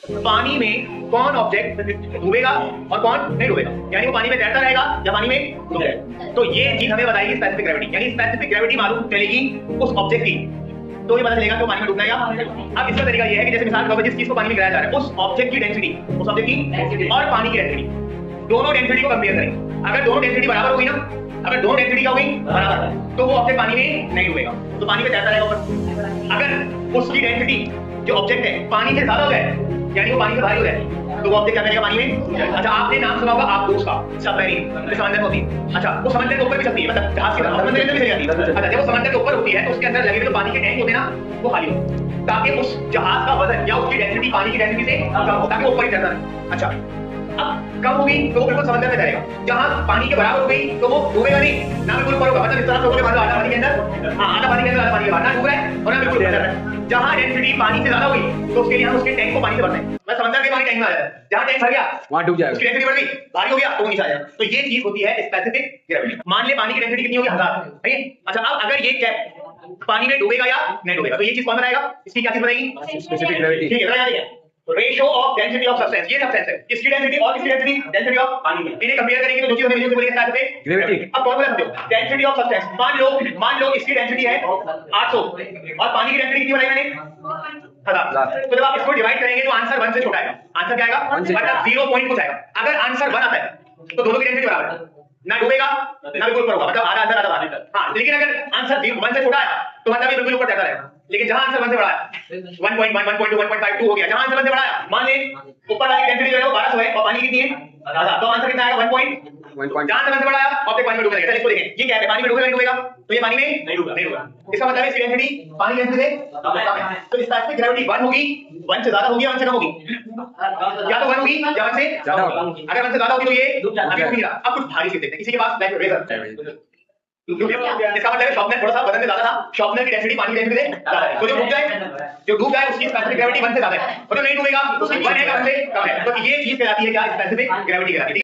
पानी में कौन ऑब्जेक्ट डूबेगा और कौन नहीं डूबेगा, यानी वो पानी में तैरता रहेगा या पानी में डूबेगा। तो ये चीज हमें बताएगी स्पेसिफिक ग्रेविटी, यानी स्पेसिफिक ग्रेविटी मालूम चलेगी उस ऑब्जेक्ट की, तो ये पता चलेगा कि वो पानी में डूबना है या। अब इसका तरीका ये है कि जैसे मिसाल के तौर पर जिस चीज को पानी में गिराया जा रहा है उस ऑब्जेक्ट की डेंसिटी, उस ऑब्जेक्ट की और पानी की डेंसिटी, दोनों डेंसिटी को कंपेयर करें। अगर दोनों डेंसिटी बराबर होगी ना, अगर दोनों डेंसिटी क्या होगी बराबर, तो वो ऑब्जेक्ट पानी में नहीं डूबेगा, तो पानी में तैरता रहेगा ऊपर। अगर उसकी डेंसिटी जो ऑब्जेक्ट है पानी से ज्यादा हो जाए, यानी वो पानी से भारी हो जाए, तो वो ऑब्जेक्ट क्या करेगा पानी में। अच्छा, आपने नाम सुना होगा आबदोस का, सबमरीन जो समंदर में होती है। अच्छा, वो समंदर के ऊपर भी चलती है, मतलब जहाज की तरह समंदर के अंदर भी चली जाती है। अच्छा, जब वो समंदर के ऊपर होती है तो उसके अंदर लगे हुए जो पानी के टैंक होते हैं ना, वो खाली हो, ताकि उस जहाज का वजन या उसकी डेंसिटी पानी की डेंसिटी से कम हो, ताकि वो ऊपर ही चलता रहे। अच्छा, अब कम होगी तो वो बिल्कुल समंदर में तैरेगा, जहां पानी के बराबर हो गई तो वो डूबेगा नहीं, ना बिल्कुल ऊपर होगा, मतलब इस तरह से होगा कि आधा पानी के अंदर, हां आधा पानी के अंदर आधा पानी के बाहर, ना डूब रहा है और ना बिल्कुल ऊपर चल रहा है। जहां डेंसिटी पानी से ज्यादा होगी तो उसके लिए हम उसके टैंक को पानी से भरते हैं, मतलब समंदर के पानी टैंक में आ जाता है, जहां टैंक भर गया वहां डूब जाएगा, उसकी डेंसिटी बढ़ गई, भारी हो गया तो वो नीचे आ जाएगा। तो ये चीज होती है स्पेसिफिक ग्रेविटी। मान ले पानी की डेंसिटी कितनी होगी 1000, ठीक है। अच्छा, अब अगर ये कैप पानी में डूबेगा या नहीं डूबेगा, तो ये चीज कौन बनाएगा, इसकी क्या चीज बनाएगी, स्पेसिफिक ग्रेविटी। ठीक है, याद है ratio of density of substance, ये सब्सटेंस है, इसकी डेंसिटी और इसकी डेंसिटी, डेंसिटी ऑफ पानी में, इन्हें कंपेयर करेंगे तो दो चीजें मिलेंगी, बोलेंगे स्पेसिफिक ग्रेविटी। अब फॉर्मूला समझो, डेंसिटी ऑफ सब्सटेंस, मान लो इसकी डेंसिटी है 800 और पानी की डेंसिटी कितनी बनाई मैंने 1000, तो जब आप इसको डिवाइड करेंगे तो आंसर 1 से छोटा आएगा, आंसर क्या आएगा, मतलब 0 पॉइंट कुछ आएगा। अगर आंसर 1 आता है तो दोनों की डेंसिटी बराबर है, ना डूबेगा ना बिल्कुल ऊपर होगा, मतलब आधा अंदर आधा बाहर। हां, लेकिन अगर आंसर 1 से छोटा आया तो मतलब ये बिल्कुल ऊपर जाता रहेगा, लेकिन जहां आंसर 1 से बड़ा है 1.1 1.2 1.52 हो गया, जहां आंसर 1 से बड़ा आया, मान ले ऊपर वाली डेंसिटी जो है वो 1200 है और पानी कितनी है 1000, तो आंसर कितना आएगा 1. जहां आंसर 1 से बड़ा आया ऑब्जेक्ट पानी में डूबेगा। चलिए इसको देखें, ये क्या है, पानी में डूबेगा नहीं डूबेगा, तो ये पानी में नहीं डूबेगा, इसका मतलब है इसकी डेंसिटी पानी की डेंसिटी से कम है, तो स्पेसिफिक ग्रेविटी 1 होगी, 1 से ज्यादा होगी या 1 से कम होगी, या तो 1 होगी या 1 से ज्यादा होगी। अगर 1 से ज्यादा होगी तो ये अभी डूब नहीं रहा। अब कुछ भारी चीज देखते हैं, किसी के पास ब्लैक रेजर, इसका मतलब है शॉर्पनर थोड़ा सा वजन में ज्यादा था, शॉर्पनर की डेंसिटी पानी की डेंसिटी से ज्यादा है, तो जो डूब जाए उसकी स्पेसिफिक ग्रेविटी 1 से ज्यादा है, और जो नहीं डूबेगा उसकी 1 है 1 से कम है, तो ये चीज कहलाती है क्या, स्पेसिफिक ग्रेविटी कहलाती है।